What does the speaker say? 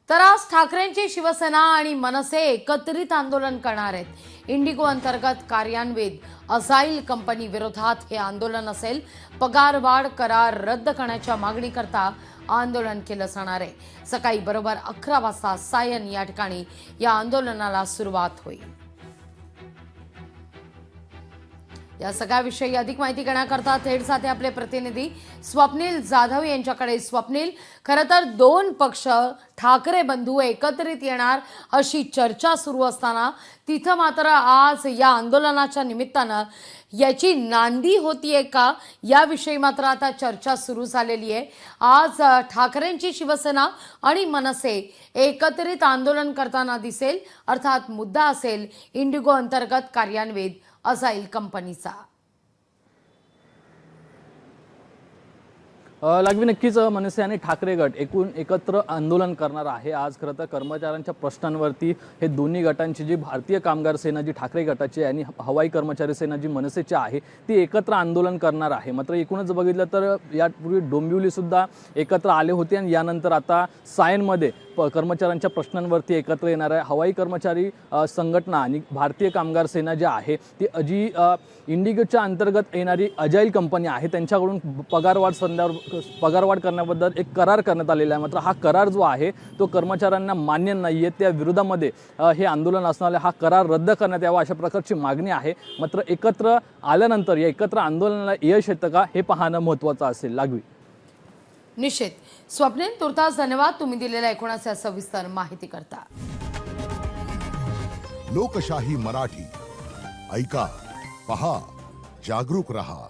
तर आज ठाकरेंची शिवसेना आणि मनसे एकत्रित आंदोलन करणार आहेत। इंडिगो अंतर्गत कार्यान्वित असाईल कंपनी विरोधात हे आंदोलन असेल। पगारवाढ करार रद्द करण्याच्या मागणीकरता आंदोलन केलं जाणार आहे। सकाळी बरोबर 11 वाजता सायन या ठिकाणी या आंदोलनाला सुरुवात होईल। या सगळ्याविषयी अधिक माहिती घेण्याकरता थेट साथे आपले प्रतिनिधी स्वप्नील जाधव यांच्याकडे। स्वप्नील, खरं तर दोन पक्ष ठाकरे बंधू एकत्रित येणार अशी चर्चा सुरू असताना तिथं मात्र आज या आंदोलनाच्या निमित्तानं याची नांदी होतीये का याविषयी मात्र आता चर्चा सुरू झालेली आहे। आज ठाकरेंची शिवसेना आणि मनसे एकत्रित आंदोलन करताना दिसेल, अर्थात मुद्दा असेल इंडिगो अंतर्गत कार्यान्वित असाईल कंपनीचा। लागवी नक्कीच मनसे आणि ठाकरे गट एकत्र आंदोलन करणार आहे। आज खरं तर कर्मचाऱ्यांच्या प्रश्नांवरती हे दोन्ही गटांची जी भारतीय कामगार सेना जी ठाकरे गटाची आणि हवाई कर्मचारी सेना जी मनसेची आहे ती एकत्र आंदोलन करणार आहे। मात्र एकूणच बघितलं तर यापूर्वी डोंबिवली सुद्धा एकत्र आले होते आणि यानंतर आता सायनमध्ये कर्मचाऱ्यांच्या प्रश्नांवरती एकत्र येणार आहे। हवाई कर्मचारी संघटना आणि भारतीय कामगार सेना जी आहे ती जी इंडिगोच्या अंतर्गत येणारी अजाईल कंपनी आहे त्यांच्याकडून पगारवाढ करण्याबद्दल एक करार करण्यात आलेला आहे। मात्र हा करार जो आहे तो कर्मचाऱ्यांना मान्य नाही आहे। त्या विरोधामध्ये हे आंदोलन असणारे हा करार रद्द करण्यात यावा अशा प्रकारची मागणी आहे। मात्र एकत्र आल्यानंतर या एकत्र आंदोलनाला यश येतं का हे पाहणं महत्त्वाचं असेल। लागवी निश्चित। स्वप्नील, तुर्तास धन्यवाद तुम्ही दिलेल्या एकूणच सविस्तर माहिती करता। लोकशाही मराठी ऐका, पहा, जागरूक रहा।